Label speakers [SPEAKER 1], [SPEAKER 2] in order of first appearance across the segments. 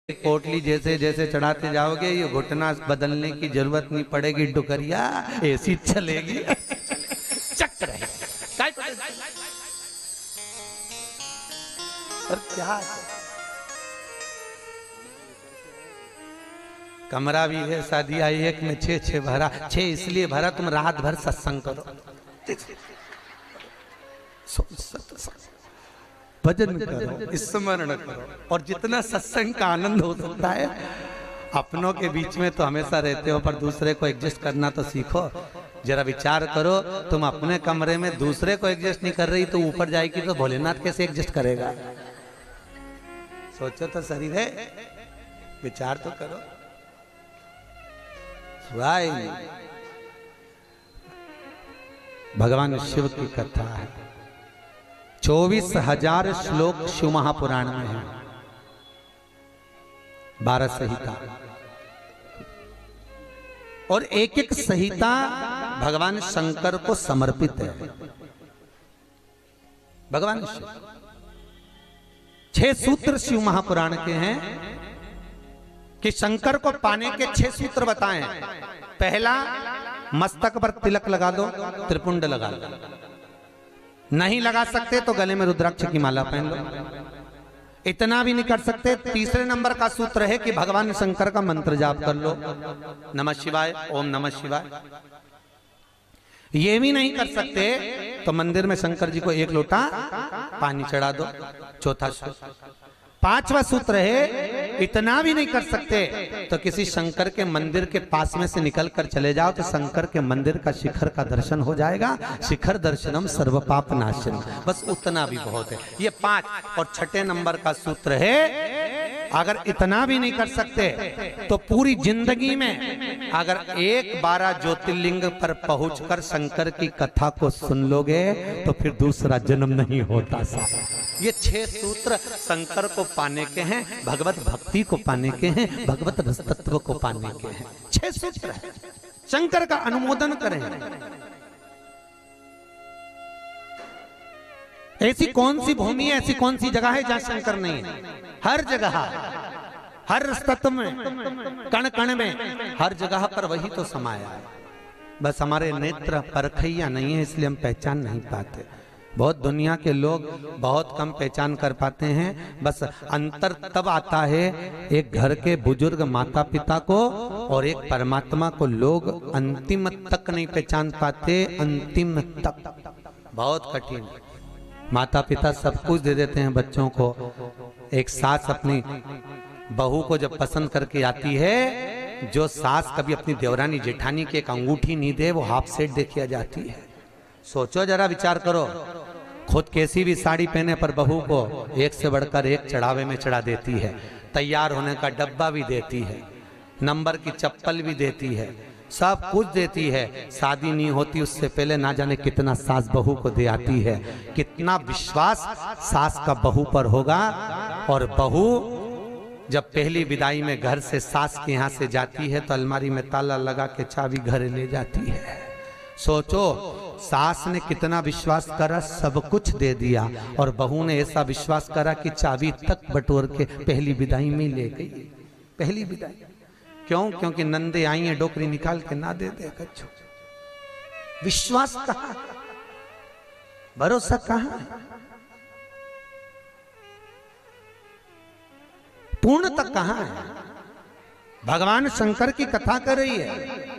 [SPEAKER 1] पोटली जैसे जैसे चढ़ाते जाओगे ये घुटना बदलने की जरूरत नहीं पड़ेगी, डुकरिया ऐसी चलेगी चक रहेगी। और क्या कमरा भी है, शादी आई एक में 6 भरा, 6 इसलिए भरा तुम रात भर सत्संग करो, भजन करो, स्मरण करो, और जितना सत्संग का आनंद हो सकता है। अपनों के बीच में तो हमेशा रहते हो, पर दूसरे को एडजस्ट करना तो सीखो। जरा विचार करो, तुम अपने कमरे में दूसरे को एडजस्ट नहीं कर रही तो ऊपर जाएगी तो भोलेनाथ कैसे एडजस्ट करेगा? सोचो तो शरीर है, विचार तो करो। भगवान शिव की कथा है, 24,000 श्लोक शिव महापुराण में है, 12 संहिता, और एक एक संहिता भगवान शंकर को समर्पित है। भगवान शिव 6 सूत्र शिव महापुराण के हैं कि शंकर को पाने के 6 सूत्र बताएं। पहला, मस्तक पर तिलक लगा दो, त्रिपुंड लगा दो, नहीं लगा सकते तो गले में रुद्राक्ष की माला पहन लो। इतना भी नहीं कर सकते, तीसरे नंबर का सूत्र है कि भगवान शंकर का मंत्र जाप कर लो, नमः शिवाय, ओम नमः शिवाय। ये भी नहीं कर सकते तो मंदिर में शंकर जी को 1 लोटा पानी चढ़ा दो, चौथा सूत्र। 5वां सूत्र है, इतना भी नहीं कर सकते तो किसी शंकर के मंदिर के पास में से निकल कर चले जाओ तो शंकर के मंदिर का शिखर का दर्शन हो जाएगा। शिखर दर्शनम सर्व पाप नाशनम, बस उतना भी बहुत है। ये 5। और 6ठे नंबर का सूत्र है, अगर इतना भी नहीं कर सकते तो पूरी जिंदगी में अगर 12 ज्योतिर्लिंग पर पहुंचकर शंकर की कथा को सुन लोगे तो फिर दूसरा जन्म नहीं होता। ये 6 सूत्र शंकर को पाने के हैं, भगवत भक्ति को पाने के हैं, भगवत रस तत्व को पाने के हैं। 6 सूत्र है, शंकर का अनुमोदन करें। ऐसी कौन सी भूमि है, ऐसी कौन सी जगह है जहां शंकर नहीं है? हर जगह, हर तत्व में, कण कण में, हर जगह पर वही तो समाया है। बस हमारे नेत्र परखैया नहीं है, इसलिए हम पहचान नहीं पाते। बहुत दुनिया के लोग बहुत कम पहचान कर पाते हैं। बस अंतर तब आता है एक घर के बुजुर्ग माता पिता को और एक परमात्मा को लोग अंतिम तक नहीं पहचान पाते। अंतिम तक बहुत कठिन है। माता पिता सब कुछ दे देते हैं बच्चों को। एक सास अपनी बहू को जब पसंद करके आती है, जो सास कभी अपनी देवरानी जेठानी की एक अंगूठी नहीं दे वो हाफ सेट दे के जाती है। सोचो जरा, विचार करो, खुद कैसी भी साड़ी पहने पर बहू को एक से बढ़कर एक चढ़ावे में चढ़ा देती है, तैयार होने का डब्बा भी देती है, नंबर की चप्पल भी देती है, सब कुछ देती है। शादी नहीं होती उससे पहले ना जाने कितना सास बहू को दे आती है। कितना विश्वास सास का बहू पर होगा। और बहू जब पहली विदाई में घर से सास के यहाँ से जाती है तो अलमारी में ताला लगा के चाबी घर ले जाती है। सोचो, सास ने कितना विश्वास करा, सब कुछ दे दिया, और बहू ने ऐसा विश्वास करा कि चाबी तक बटोर के पहली विदाई में ले गई। पहली विदाई क्यों? क्योंकि नंदे आई हैं, डोकरी निकाल के ना दे दे कच्छो। विश्वास कहाँ, भरोसा कहाँ, पूर्ण तक कहाँ है? भगवान शंकर की कथा कर रही है।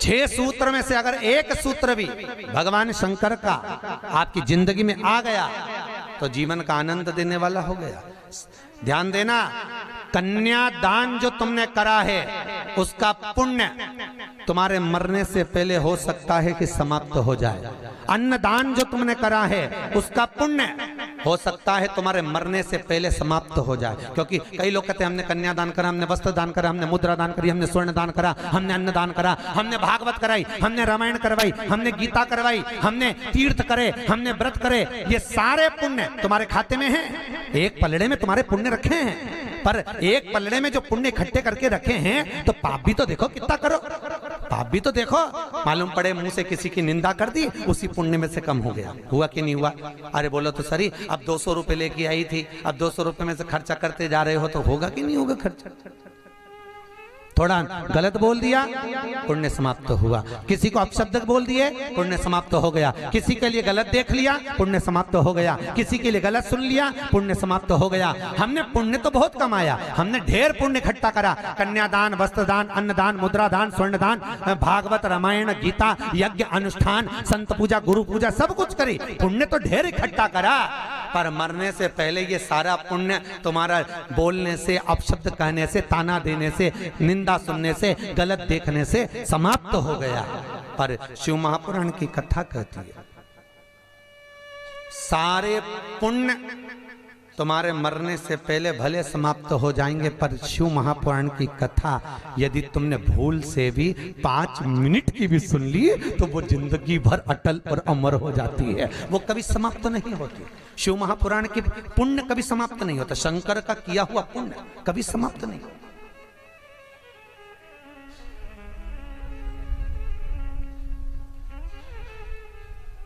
[SPEAKER 1] 6 सूत्र में से अगर एक सूत्र भी भगवान शंकर का आपकी जिंदगी में आ गया तो जीवन का आनंद देने वाला हो गया। ध्यान देना, कन्यादान जो तुमने करा है उसका पुण्य तुम्हारे मरने से पहले हो सकता है कि समाप्त हो जाए। अन्नदान जो तुमने करा है उसका पुण्य हो सकता है तुम्हारे मरने से पहले समाप्त हो जाए। क्योंकि कई लोग कहते हैं हमने कन्यादान करा, हमने वस्त्र दान करा, हमने मुद्रा दान करी, हमने स्वर्ण दान करा, हमने अन्न दान करा, हमने भागवत कराई, हमने रामायण करवाई, हमने गीता करवाई, हमने तीर्थ करे, हमने व्रत करे। ये सारे पुण्य तुम्हारे खाते में हैं। एक पलड़े में तुम्हारे पुण्य रखे हैं, पर एक पलड़े में जो पुण्य इकट्ठे करके रखे हैं तो पाप भी तो देखो कितना करो। पाप भी तो देखो, मालूम पड़े मुंह से किसी की निंदा कर दी, उसी पुण्य में से कम हो गया। हुआ कि नहीं हुआ? अरे बोलो तो सही, अब 200 रुपए लेके आई थी, अब 200 रुपए में से खर्चा करते जा रहे हो, तो होगा कि नहीं होगा खर्चा? थोड़ा गलत बोल दिया, पुण्य समाप्त तो हुआ। किसी को अपशब्द बोल दिए, पुण्य समाप्त हो गया। किसी के लिए गलत देख लिया, पुण्य समाप्त हो गया। किसी के लिए गलत सुन लिया, पुण्य समाप्त हो गया। हमने पुण्य तो बहुत कमाया, हमने ढेर पुण्य इकट्ठा करा। कन्यादान, वस्त्रदान, अन्नदान, मुद्रादान, स्वर्णदान, भागवत, रामायण, गीता, यज्ञ, अनुष्ठान, संत पूजा, गुरु पूजा, सब कुछ करी, पुण्य तो ढेर इकट्ठा करा। पर मरने से पहले ये सारा पुण्य तुम्हारा बोलने से, अपशब्द कहने से, ताना देने से, निंदा सुनने से, गलत देखने से समाप्त हो गया। पर शिव महापुराण की कथा कहती है सारे पुण्य तुम्हारे मरने से पहले भले समाप्त हो जाएंगे, पर शिव महापुराण की कथा यदि तुमने भूल से भी 5 मिनट की भी सुन ली तो वो जिंदगी भर अटल और अमर हो जाती है, वो कभी समाप्त नहीं होती। शिव महापुराण की पुण्य कभी समाप्त नहीं होता, शंकर का किया हुआ पुण्य कभी समाप्त नहीं होता।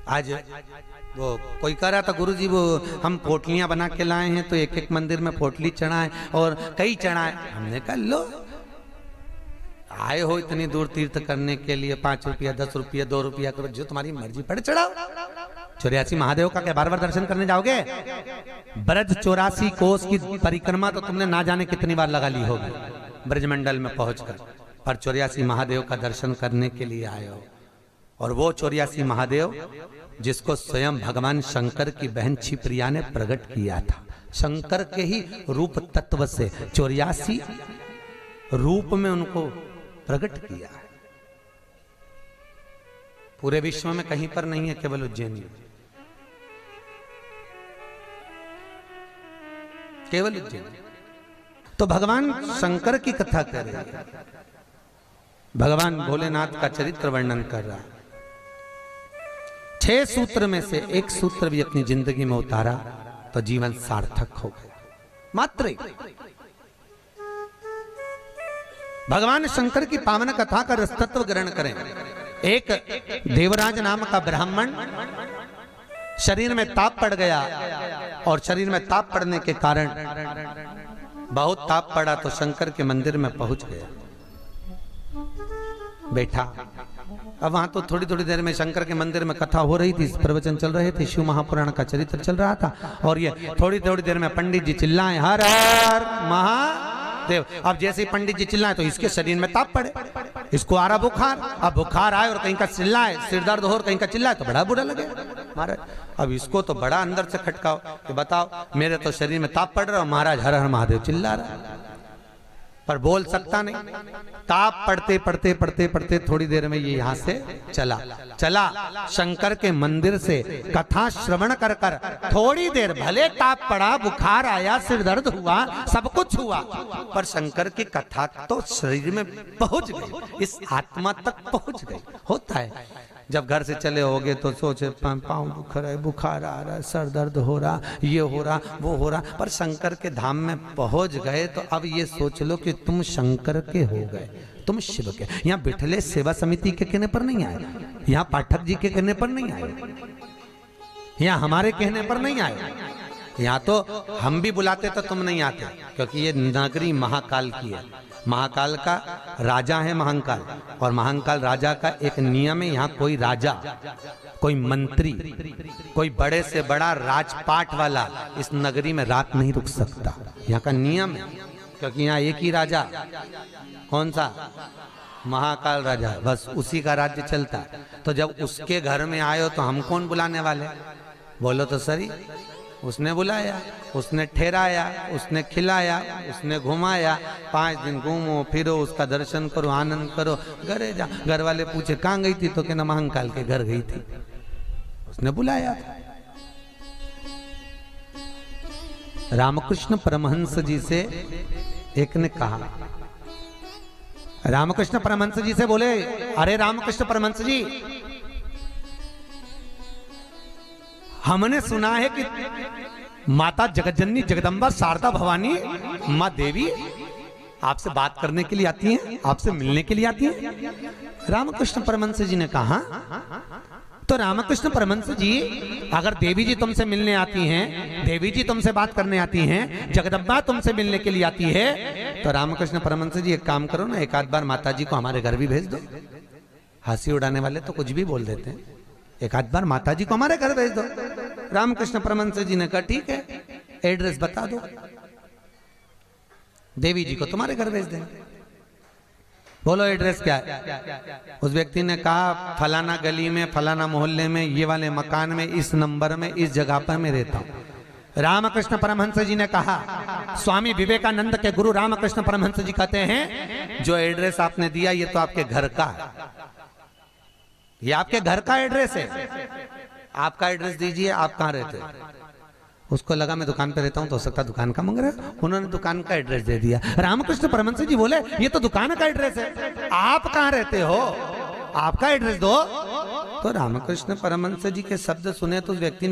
[SPEAKER 1] आज वो कोई कह रहा था, गुरुजी वो हम पोटलियां बना के लाए हैं, तो एक एक मंदिर में पोटली चढ़ाए और कई चढ़ाए। हमने कहा लो, आए हो इतनी दूर तीर्थ करने के लिए, 5 रुपया 10 रुपया 2 रुपया करो, जो तुम्हारी मर्जी पड़े चढ़ाओ। 84 महादेव का क्या बार-बार दर्शन करने जाओगे? ब्रज 84 कोस की परिक्रमा तो तुमने ना जाने कितनी बार लगा ली होगी ब्रजमंडल में पहुंचकर, पर 84 महादेव का दर्शन करने के लिए आए हो। और वो 84 महादेव जिसको स्वयं भगवान शंकर की बहन छिप्रिया ने प्रकट किया था, शंकर के ही रूप तत्व से 84 रूप में उनको प्रकट किया है। पूरे विश्व में कहीं पर नहीं है, केवल उज्जैन में, केवल उज्जैन। तो भगवान शंकर की कथा कर रहे हैं, भगवान भोलेनाथ का चरित्र वर्णन कर रहा है। 6 सूत्र में से एक सूत्र भी अपनी जिंदगी में उतारा तो जीवन सार्थक हो गया। मात्र भगवान शंकर की पावन कथा का रसतत्व ग्रहण करें। एक देवराज नाम का ब्राह्मण शरीर में ताप पड़ गया, और शरीर में ताप पड़ने के कारण बहुत ताप पड़ा तो शंकर के मंदिर में पहुंच गया, बैठा। अब वहां तो थोड़ी थोड़ी देर में शंकर के मंदिर में कथा हो रही थी, प्रवचन चल रहे थे, शिव महापुराण का चरित्र चल रहा था, और ये थोड़ी थोड़ी देर में पंडित जी चिल्लाए हर हर महादेव। अब जैसे ही पंडित जी चिल्लाए तो इसके शरीर में ताप पड़े, इसको आ रहा बुखार। अब बुखार आए और कहीं का चिल्लाए, सिर दर्द हो और कहीं का चिल्लाए तो बड़ा बुरा लगे महाराज। अब इसको तो बड़ा अंदर से खटकाओ कि बताओ, मेरे तो शरीर में ताप पड़ रहा है, महाराज हर हर महादेव चिल्ला रहा है, पर बोल सकता नहीं। ताप पढ़ते पढ़ते पढ़ते पढ़ते थोड़ी देर में ये यहाँ से चला शंकर के मंदिर से कथा श्रवण कर कर थोड़ी देर, भले ताप पड़ा, बुखार आया, सिर दर्द हुआ, सब कुछ हुआ, पर शंकर की कथा तो शरीर में पहुंच गई, इस आत्मा तक पहुंच गई। होता है जब घर से चले होगे तो सोचे पाँव दुख रहा है, बुखार आ रहा है, सर दर्द हो रहा, ये हो रहा, वो हो रहा, पर शंकर के धाम में पहुंच गए तो अब ये सोच लो कि तुम शंकर के हो गए, तुम शिव के। यहाँ बिठले सेवा समिति के कहने पर नहीं आए, यहाँ पाठक जी के कहने पर नहीं आए, यहाँ हमारे कहने पर नहीं आए, यहाँ तो हम भी बुलाते तो तुम नहीं आते, क्योंकि ये नगरी महाकाल की है। महाकाल का राजा है महाकाल, और महाकाल राजा का एक नियम है, यहाँ कोई राजा, कोई मंत्री, कोई बड़े से बड़ा राजपाट वाला इस नगरी में रात नहीं रुक सकता, यहाँ का नियम है। क्योंकि यहाँ एक ही राजा, कौन सा? महाकाल राजा, बस उसी का राज्य चलता है। तो जब उसके घर में आए हो तो हम कौन बुलाने वाले? बोलो तो सही। उसने बुलाया, उसने ठहराया, उसने खिलाया, उसने घुमाया, 5 दिन घूमो फिरो, उसका दर्शन करो, आनंद करो, घरे जा। घर वाले पूछे कहाँ गई थी, तो कहना महाकाल के घर गई थी, उसने बुलाया था। रामकृष्ण परमहंस जी से एक ने कहा, रामकृष्ण परमहंस जी से बोले, अरे रामकृष्ण परमहंस जी, हमने सुना है कि माता जगतजननी जगदम्बा शारदा भवानी माँ देवी आपसे बात करने के लिए आती हैं, आपसे मिलने के लिए आती हैं। रामकृष्ण परमहंस जी ने कहा, तो रामकृष्ण परमहंस जी, अगर देवी जी तुमसे मिलने आती हैं, देवी जी तुमसे बात करने आती हैं, जगदम्बा तुमसे मिलने के लिए आती है, तो रामकृष्ण परमहंस जी एक काम करो ना, एक आध बार माता जी को हमारे घर भी भेज दो। हंसी उड़ाने वाले तो कुछ भी बोल देते हैं, एक आध बार माता जी को हमारे घर भेज दो। रामकृष्ण परमहंस जी ने कहा ठीक है, एड्रेस बता दो, देवी जी को तुम्हारे घर भेज देंगे। बोलो एड्रेस क्या है? उस व्यक्ति ने कहा फलाना गली में, फलाना मोहल्ले में, ये वाले मकान में, इस नंबर में, इस जगह पर मैं रहता हूं। रामकृष्ण परमहंस जी ने कहा, स्वामी विवेकानंद के गुरु रामकृष्ण परमहंस जी कहते हैं, जो एड्रेस आपने दिया ये तो आपके घर का है, ये आपके घर का एड्रेस है, आपका एड्रेस दीजिए, आप कहाँ रहते हैं। उसको लगा मैं दुकान पे रहता हूं, तो हो सकता दुकान का मांग रहा है, उन्होंने दुकान का एड्रेस दे दिया। रामकृष्ण परमहंस जी बोले ये तो दुकान का एड्रेस है, आप कहां रहते हो, आपका एड्रेस दो। तो रामकृष्ण परमहंस जी के शब्द सुने तो उस व्यक्ति ने